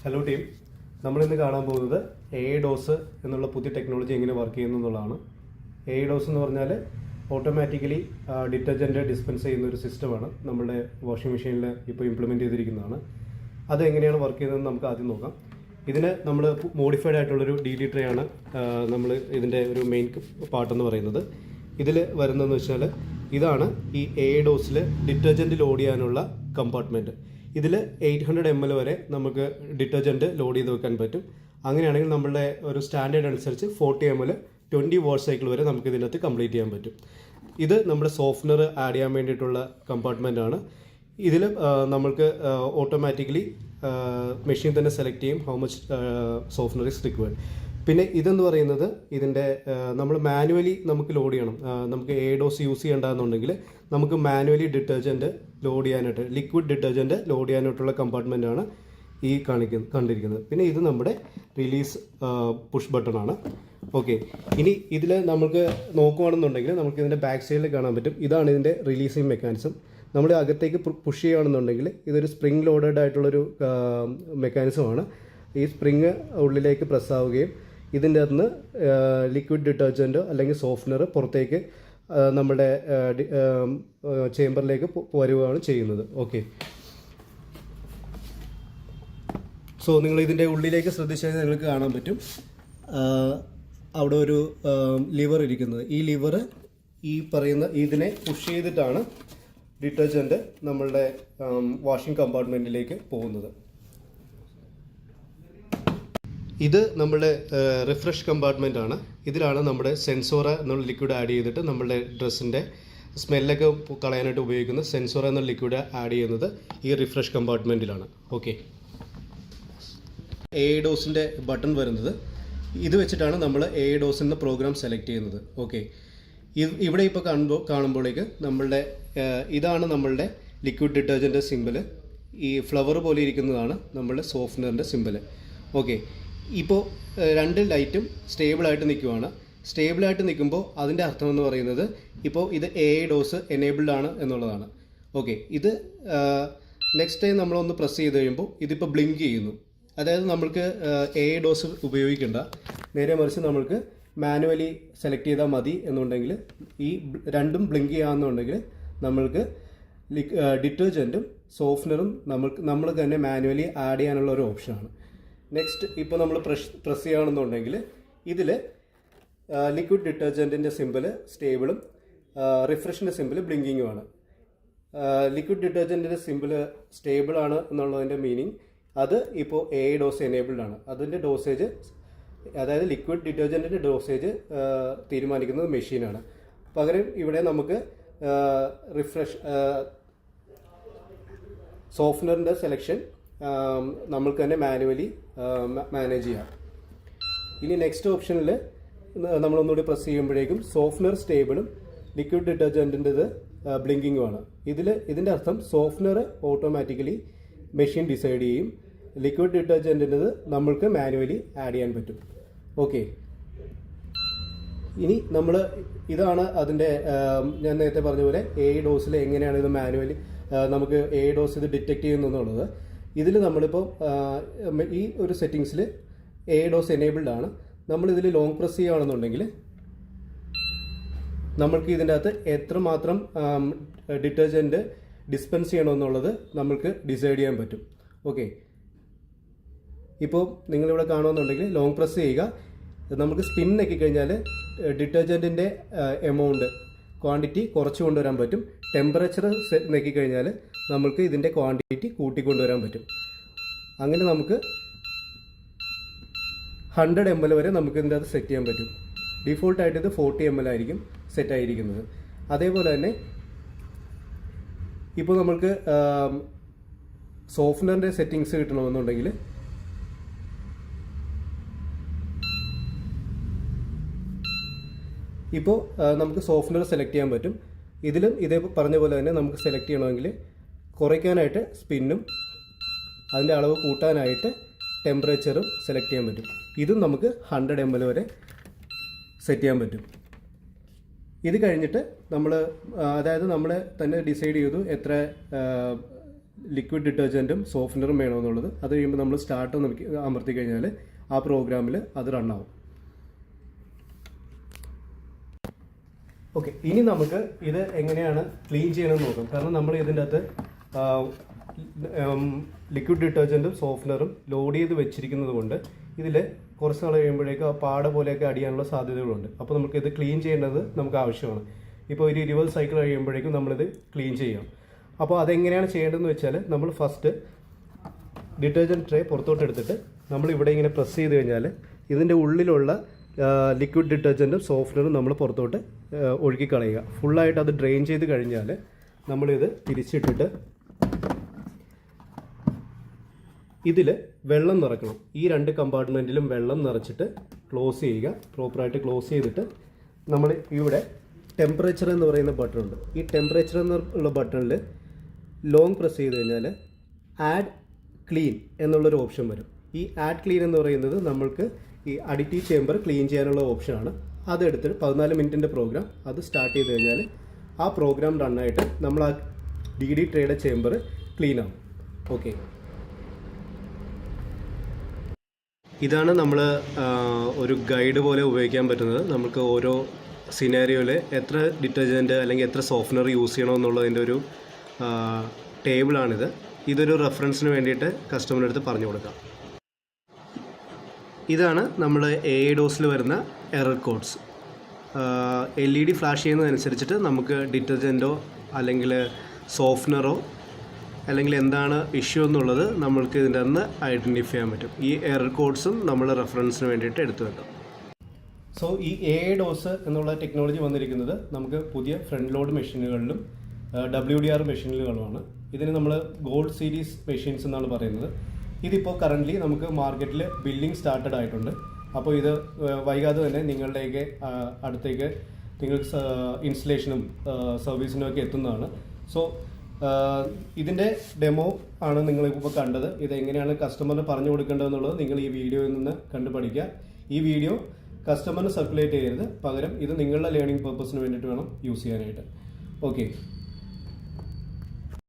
Hello team, നമ്മളിന്ന് കാണാൻ പോകുന്നത് എഡോസ് എന്നുള്ള പുതിയ ടെക്നോളജി എങ്ങനെ വർക്ക് ചെയ്യുന്നു എന്നുള്ളതാണ്. എഡോസ് എന്ന് പറഞ്ഞാൽ ഓട്ടോമാറ്റിക്കലി ഡിറ്റർജൻറ്റ് ഡിസ്പെൻസ് ചെയ്യുന്ന ഒരു സിസ്റ്റമാണ്. നമ്മുടെ വാഷിംഗ് മെഷീനിൽ ഇപ്പോൾ ഇംപ്ലിമെൻറ്റ് ചെയ്തിരിക്കുന്നതാണ്. അത് എങ്ങനെയാണ് വർക്ക് ചെയ്യുന്നതെന്ന് നമുക്ക് ആദ്യം നോക്കാം. ഇതിന് നമ്മൾ മോഡിഫൈഡ് ആയിട്ടുള്ളൊരു DD ട്രേ ആണ് നമ്മൾ ഇതിൻ്റെ ഒരു മെയിൻ പാർട്ടെന്ന് പറയുന്നത്. ഇതിൽ വരുന്നതെന്ന് വെച്ചാൽ ഇതാണ് ഈ എഡോസിൽ ഡിറ്റർജൻറ്റ് ലോഡ് ചെയ്യാനുള്ള കമ്പാർട്ട്മെൻറ്റ്. ഇതിൽ 800 ml വരെ നമുക്ക് ഡിറ്റർജൻറ്റ് ലോഡ് ചെയ്ത് വെക്കാൻ പറ്റും. അങ്ങനെയാണെങ്കിൽ നമ്മളുടെ ഒരു സ്റ്റാൻഡേർഡ് അനുസരിച്ച് 40 ml 20 വാട്ട് സൈക്കിൾ വരെ നമുക്ക് ഇതിനകത്ത് കംപ്ലീറ്റ് ചെയ്യാൻ പറ്റും. ഇത് നമ്മുടെ സോഫ്റ്റ്നർ ആഡ് ചെയ്യാൻ വേണ്ടിയിട്ടുള്ള കമ്പാർട്ട്മെൻറ്റാണ്. ഇതിൽ നമ്മൾക്ക് ഓട്ടോമാറ്റിക്കലി മെഷീൻ തന്നെ സെലക്ട് ചെയ്യും how much softener is required. പിന്നെ ഇതെന്ന് പറയുന്നത് ഇതിൻ്റെ നമ്മൾ മാനുവലി നമുക്ക് ലോഡ് ചെയ്യണം. നമുക്ക് എഡോസ് യൂസ് ചെയ്യേണ്ടതെന്നുണ്ടെങ്കിൽ നമുക്ക് മാനുവലി ഡിറ്റർജൻറ്റ് ലോഡ് ചെയ്യാനായിട്ട്, ലിക്വിഡ് ഡിറ്റർജൻറ്റ് ലോഡ് ചെയ്യാനായിട്ടുള്ള കമ്പാർട്ട്മെൻറ്റാണ് ഈ കണ്ടിരിക്കുന്നത്. പിന്നെ ഇത് നമ്മുടെ റിലീസ് പുഷ് ബട്ടണാണ്. ഓക്കെ, ഇനി ഇതിൽ നമുക്ക് നോക്കുകയാണെന്നുണ്ടെങ്കിൽ നമുക്ക് ഇതിൻ്റെ ബാക്ക് സൈഡിൽ കാണാൻ പറ്റും. ഇതാണ് ഇതിൻ്റെ റിലീസിങ് മെക്കാനിസം. നമ്മൾ അകത്തേക്ക് പുഷ് ചെയ്യുകയാണെന്നുണ്ടെങ്കിൽ ഇതൊരു സ്പ്രിംഗ് ലോഡഡ് ആയിട്ടുള്ളൊരു മെക്കാനിസമാണ്. ഈ സ്പ്രിങ് ഉള്ളിലേക്ക് പ്രസ് ആവുകയും ഇതിൻ്റെ അകത്തുനിന്ന് ലിക്വിഡ് ഡിറ്റർജൻറ്റോ അല്ലെങ്കിൽ സോഫ്റ്റ്നർ പുറത്തേക്ക് നമ്മുടെ ചേമ്പറിലേക്ക് വരുകയാണ് ചെയ്യുന്നത്. ഓക്കെ, സോ നിങ്ങൾ ഇതിൻ്റെ ഉള്ളിലേക്ക് ശ്രദ്ധിച്ചാൽ നിങ്ങൾക്ക് കാണാൻ പറ്റും അവിടെ ഒരു ലിവർ ഇരിക്കുന്നത്. ഈ ലിവർ ഈ പറയുന്ന ഇതിനെ പുഷ് ചെയ്തിട്ടാണ് ഡിറ്റർജൻറ്റ് നമ്മളുടെ വാഷിംഗ് കമ്പാർട്ട്മെൻറ്റിലേക്ക് പോകുന്നത്. ഇത് നമ്മുടെ റിഫ്രഷ് കമ്പാർട്ട്മെൻ്റ് ആണ്. ഇതിലാണ് നമ്മുടെ സെൻസോറ എന്നുള്ള ലിക്വിഡ് ആഡ് ചെയ്തിട്ട് നമ്മളുടെ ഡ്രസ്സിൻ്റെ സ്മെല്ലൊക്കെ കളയാനായിട്ട് ഉപയോഗിക്കുന്ന സെൻസോറ എന്നുള്ള ലിക്വിഡ് ആഡ് ചെയ്യുന്നത് ഈ റിഫ്രഷ് കമ്പാർട്ട്മെൻറ്റിലാണ്. ഓക്കെ, എഡോസിൻ്റെ ബട്ടൺ വരുന്നത് ഇത് വെച്ചിട്ടാണ് നമ്മൾ എഡോസ് എന്ന പ്രോഗ്രാം സെലക്ട് ചെയ്യുന്നത്. ഓക്കെ, ഇവിടെ ഇപ്പോൾ കാണുമ്പോഴേക്ക് നമ്മളുടെ ഇതാണ് നമ്മളുടെ ലിക്വിഡ് ഡിറ്റർജൻറ്റ് സിമ്പിൾ. ഈ ഫ്ലവർ പോലെ ഇരിക്കുന്നതാണ് നമ്മളുടെ സോഫ്റ്റ്നറിൻ്റെ സിമ്പിൾ. ഓക്കെ, ഇപ്പോൾ രണ്ട് ലൈറ്റും സ്റ്റേബിളായിട്ട് നിൽക്കുവാണ്. സ്റ്റേബിളായിട്ട് നിൽക്കുമ്പോൾ അതിൻ്റെ അർത്ഥം എന്ന് പറയുന്നത് ഇപ്പോൾ ഇത് എഡോസ് എനേബിൾഡ് ആണ് എന്നുള്ളതാണ്. ഓക്കെ, ഇത് നെക്സ്റ്റ് ടൈം നമ്മളൊന്ന് പ്രസ് ചെയ്ത് കഴിയുമ്പോൾ ഇതിപ്പോൾ ബ്ലിങ്ക് ചെയ്യുന്നു. അതായത് നമ്മൾക്ക് എഡോസ് ഉപയോഗിക്കേണ്ട, നേരെ മറിച്ച് നമ്മൾക്ക് മാനുവലി സെലക്ട് ചെയ്താൽ മതി എന്നുണ്ടെങ്കിൽ ഈ രണ്ടും ബ്ലിങ്ക് ചെയ്യാമെന്നുണ്ടെങ്കിൽ നമ്മൾക്ക് ഡിറ്റർജൻറ്റും സോഫ്റ്റ്നറും നമ്മൾ തന്നെ മാനുവലി ആഡ് ചെയ്യാനുള്ള ഒരു ഓപ്ഷനാണ്. നെക്സ്റ്റ് ഇപ്പോൾ നമ്മൾ പ്രസ് ചെയ്യുകയാണെന്നുണ്ടെങ്കിൽ ഇതിൽ ലിക്വിഡ് ഡിറ്റർജൻറ്റിൻ്റെ സിമ്പിൾ സ്റ്റേബിളും റിഫ്രഷിൻ്റെ സിമ്പിൾ ബ്ലിങ്കിങ്ങുമാണ്. ലിക്വിഡ് ഡിറ്റർജൻറ്റിൻ്റെ സിമ്പിൾ സ്റ്റേബിളാണ് എന്നുള്ളതിൻ്റെ മീനിങ് അത് ഇപ്പോൾ എഡോസ് എനേബിൾഡ് ആണ്. അതിൻ്റെ ഡോസേജ്, അതായത് ലിക്വിഡ് ഡിറ്റർജൻറ്റിൻ്റെ ഡോസേജ് തീരുമാനിക്കുന്നത് മെഷീനാണ്. പകരം ഇവിടെ നമുക്ക് റിഫ്രഷ് സോഫ്റ്റ്നറിൻ്റെ സെലക്ഷൻ നമ്മൾക്ക് തന്നെ മാനുവലി മാനേജ് ചെയ്യാം. ഇനി നെക്സ്റ്റ് ഓപ്ഷനിൽ നമ്മളൊന്നുകൂടി പ്രസ് ചെയ്യുമ്പോഴേക്കും സോഫ്റ്റ്നർ സ്റ്റേബിളും ലിക്വിഡ് ഡിറ്റർജൻറ്റിൻ്റെത് ബ്ലിങ്കിങ്ങുമാണ്. ഇതിൻ്റെ അർത്ഥം സോഫ്റ്റ്നർ ഓട്ടോമാറ്റിക്കലി മെഷീൻ ഡിസൈഡ് ചെയ്യും, ലിക്വിഡ് ഡിറ്റർജൻറ്റിൻ്റെത് നമ്മൾക്ക് മാനുവലി ആഡ് ചെയ്യാൻ പറ്റും. ഓക്കെ, ഇനി ഇതാണ് അതിൻ്റെ ഞാൻ നേരത്തെ പറഞ്ഞ പോലെ എഡോസിൽ എങ്ങനെയാണ് ഇത് മാനുവലി നമുക്ക് എഡോസ് ഇത് ഡിറ്റക്ട് ചെയ്യുന്നുള്ളത്. ഇതിൽ നമ്മളിപ്പോൾ ഈ ഒരു സെറ്റിങ്സിൽ എഡോസ് എനേബിൾഡ് ആണ്. നമ്മളിതിൽ ലോങ് പ്രസ് ചെയ്യുകയാണെന്നുണ്ടെങ്കിൽ നമ്മൾക്ക് ഇതിൻ്റെ അകത്ത് എത്രമാത്രം ഡിറ്റർജൻറ്റ് ഡിസ്പെൻസ് ചെയ്യണമെന്നുള്ളത് നമ്മൾക്ക് ഡിസൈഡ് ചെയ്യാൻ പറ്റും. ഓക്കെ, ഇപ്പോൾ നിങ്ങളിവിടെ കാണുമെന്നുണ്ടെങ്കിൽ ലോങ് പ്രസ് ചെയ്യുക. നമുക്ക് സ്പിൻ നെക്കി കഴിഞ്ഞാൽ ഡിറ്റർജൻറ്റിൻ്റെ എമൗണ്ട് ക്വാണ്ടിറ്റി കുറച്ച് കൊണ്ടുവരാൻ പറ്റും. ടെമ്പറേച്ചർ നെക്കിക്കഴിഞ്ഞാൽ നമുക്ക് ഇതിൻ്റെ ക്വാണ്ടിറ്റി കൂട്ടിക്കൊണ്ടുവരാൻ പറ്റും. അങ്ങനെ നമുക്ക് 100 ml വരെ നമുക്ക് ഇതിൻ്റെ അത് സെറ്റ് ചെയ്യാൻ പറ്റും. ഡിഫോൾട്ടായിട്ട് ഇത് 40 ml ആയിരിക്കും സെറ്റ് ആയിരിക്കുന്നത്. അതേപോലെ തന്നെ ഇപ്പോൾ നമ്മൾക്ക് സോഫ്റ്റ്നറിൻ്റെ സെറ്റിങ്സ് കിട്ടണമെന്നുണ്ടെങ്കിൽ ഇപ്പോൾ നമുക്ക് സോഫ്റ്റ്നർ സെലക്ട് ചെയ്യാൻ പറ്റും. ഇതിലും ഇതേ പറഞ്ഞ പോലെ തന്നെ നമുക്ക് സെലക്ട് ചെയ്യണമെങ്കിൽ കുറയ്ക്കാനായിട്ട് സ്പിന്നും അതിൻ്റെ അളവ് കൂട്ടാനായിട്ട് ടെമ്പറേച്ചറും സെലക്ട് ചെയ്യാൻ പറ്റും. ഇതും നമുക്ക് 100 ml വരെ സെറ്റ് ചെയ്യാൻ പറ്റും. ഇത് കഴിഞ്ഞിട്ട് നമ്മൾ അതായത് നമ്മൾ തന്നെ ഡിസൈഡ് ചെയ്തു എത്ര ലിക്വിഡ് ഡിറ്റർജൻറ്റും സോഫ്റ്റ്നറും വേണമെന്നുള്ളത്. അത് കഴിയുമ്പോൾ നമ്മൾ സ്റ്റാർട്ട് അമർത്തി കഴിഞ്ഞാൽ ആ പ്രോഗ്രാമിൽ അത് റണ്ണാവും. ഓക്കെ, ഇനി നമുക്ക് ഇത് എങ്ങനെയാണ് ക്ലീൻ ചെയ്യണമെന്ന് നോക്കാം. കാരണം നമ്മൾ ഇതിൻ്റെ അകത്ത് ലിക്വിഡ് ഡിറ്റർജൻറ്റും സോഫ്റ്റ്നറും ലോഡ് ചെയ്ത് വെച്ചിരിക്കുന്നത് കൊണ്ട് ഇതിൽ കുറച്ച് നാൾ കഴിയുമ്പോഴേക്കും ആ പാട പോലെയൊക്കെ അടിയാനുള്ള സാധ്യതകളുണ്ട്. അപ്പോൾ നമുക്ക് ഇത് ക്ലീൻ ചെയ്യേണ്ടത് നമുക്ക് ആവശ്യമാണ്. ഇപ്പോൾ ഒരു 20 സൈക്കിൾ കഴിയുമ്പോഴേക്കും നമ്മളിത് ക്ലീൻ ചെയ്യാം. അപ്പോൾ അതെങ്ങനെയാണ് ചെയ്യേണ്ടതെന്ന് വെച്ചാൽ നമ്മൾ ഫസ്റ്റ് ഡിറ്റർജൻറ്റ് ട്രേ പുറത്തോട്ട് എടുത്തിട്ട് നമ്മൾ ഇവിടെ ഇങ്ങനെ പ്രസ് ചെയ്ത് കഴിഞ്ഞാൽ ഇതിൻ്റെ ഉള്ളിലുള്ള ലിക്വിഡ് ഡിറ്റർജൻറ്റും സോഫ്റ്റ്നറും നമ്മൾ പുറത്തോട്ട് ഒഴുക്കി കളയുക. ഫുള്ളായിട്ട് അത് ഡ്രെയിൻ ചെയ്ത് കഴിഞ്ഞാൽ നമ്മളിത് തിരിച്ചിട്ടിട്ട് ഇതിൽ വെള്ളം നിറയ്ക്കണം. ഈ 2 കമ്പാർട്ട്മെൻറ്റിലും വെള്ളം നിറച്ചിട്ട് ക്ലോസ് ചെയ്യുക. പ്രോപ്പറായിട്ട് ക്ലോസ് ചെയ്തിട്ട് നമ്മൾ ഇവിടെ ടെമ്പറേച്ചർ എന്ന് പറയുന്ന ബട്ടൺ ഉണ്ട്. ഈ ടെമ്പറേച്ചർ എന്നുള്ള ബട്ടണിൽ ലോങ് പ്രസ് ചെയ്ത് കഴിഞ്ഞാൽ ആഡ് ക്ലീൻ എന്നുള്ളൊരു ഓപ്ഷൻ വരും. ഈ ആഡ് ക്ലീൻ എന്ന് പറയുന്നത് നമ്മൾക്ക് ഈ അഡിറ്റീവ് ചേമ്പർ ക്ലീൻ ചെയ്യാനുള്ള ഓപ്ഷനാണ്. അതെടുത്തിട്ട് 14 മിനിറ്റിൻ്റെ പ്രോഗ്രാം അത് സ്റ്റാർട്ട് ചെയ്ത് കഴിഞ്ഞാൽ ആ പ്രോഗ്രാം റണ്ണായിട്ട് നമ്മൾ ആ DD ട്രേയുടെ ചേമ്പർ ക്ലീൻ ആവും. ഓക്കെ, ഇതാണ് നമ്മൾ ഒരു ഗൈഡ് പോലെ ഉപയോഗിക്കാൻ പറ്റുന്നത്. നമുക്ക് ഓരോ സിനാരിയോയിൽ എത്ര ഡിറ്റർജൻറ്റ് അല്ലെങ്കിൽ എത്ര സോഫ്റ്റ്നർ യൂസ് ചെയ്യണമെന്നുള്ളതിൻ്റെ ഒരു ടേബിളാണിത്. ഇതൊരു റെഫറൻസിന് വേണ്ടിയിട്ട് കസ്റ്റമറിൻ്റെ അടുത്ത് പറഞ്ഞു കൊടുക്കാം. ഇതാണ് നമ്മൾ AIDOSൽ വരുന്ന എറർ കോഡ്സ്. LED ഫ്ലാഷ് ചെയ്യുന്നതനുസരിച്ചിട്ട് നമുക്ക് ഡിറ്റർജൻറ്റോ അല്ലെങ്കിൽ സോഫ്റ്റ്നറോ അല്ലെങ്കിൽ എന്താണ് ഇഷ്യൂ എന്നുള്ളത് നമ്മൾക്ക് ഇതിൻ്റെ അന്ന് ഐഡൻറ്റിഫൈ ചെയ്യാൻ പറ്റും. ഈ എറർ കോഡ്സും നമ്മൾ റെഫറൻസിന് വേണ്ടിയിട്ട് എടുത്തു വെക്കാം. സോ ഈ AIDOS എന്നുള്ള ടെക്നോളജി വന്നിരിക്കുന്നത് നമുക്ക് പുതിയ ഫ്രണ്ട് ലോഡ് മെഷീനുകളിലും WDR മെഷീനുകളുമാണ്. ഇതിന് നമ്മൾ ഗോൾഡ് സീരീസ് മെഷീൻസ് എന്നാണ് പറയുന്നത്. ഇതിപ്പോൾ കറൻ്റ്ലി നമുക്ക് മാർക്കറ്റിൽ ബില്ലിംഗ് സ്റ്റാർട്ടഡ് ആയിട്ടുണ്ട്. അപ്പോൾ ഇത് വൈകാതെ തന്നെ നിങ്ങളുടെയൊക്കെ അടുത്തേക്ക് നിങ്ങൾക്ക് ഇൻസ്റ്റലേഷനും സർവീസിനും ഒക്കെ എത്തുന്നതാണ്. സോ ഇതിൻ്റെ ഡെമോ ആണ് നിങ്ങളിപ്പോൾ കണ്ടത്. ഇതെങ്ങനെയാണ് കസ്റ്റമറിന് പറഞ്ഞു കൊടുക്കേണ്ടതെന്നുള്ളത് നിങ്ങൾ ഈ വീഡിയോയിൽ നിന്ന് കണ്ടു പഠിക്കുക. ഈ വീഡിയോ കസ്റ്റമറിന് സർക്കുലേറ്റ് ചെയ്യരുത്, പകരം ഇത് നിങ്ങളുടെ ലേണിംഗ് പർപ്പസിന് വേണ്ടിയിട്ട് വേണം യൂസ് ചെയ്യാനായിട്ട്. ഓക്കെ.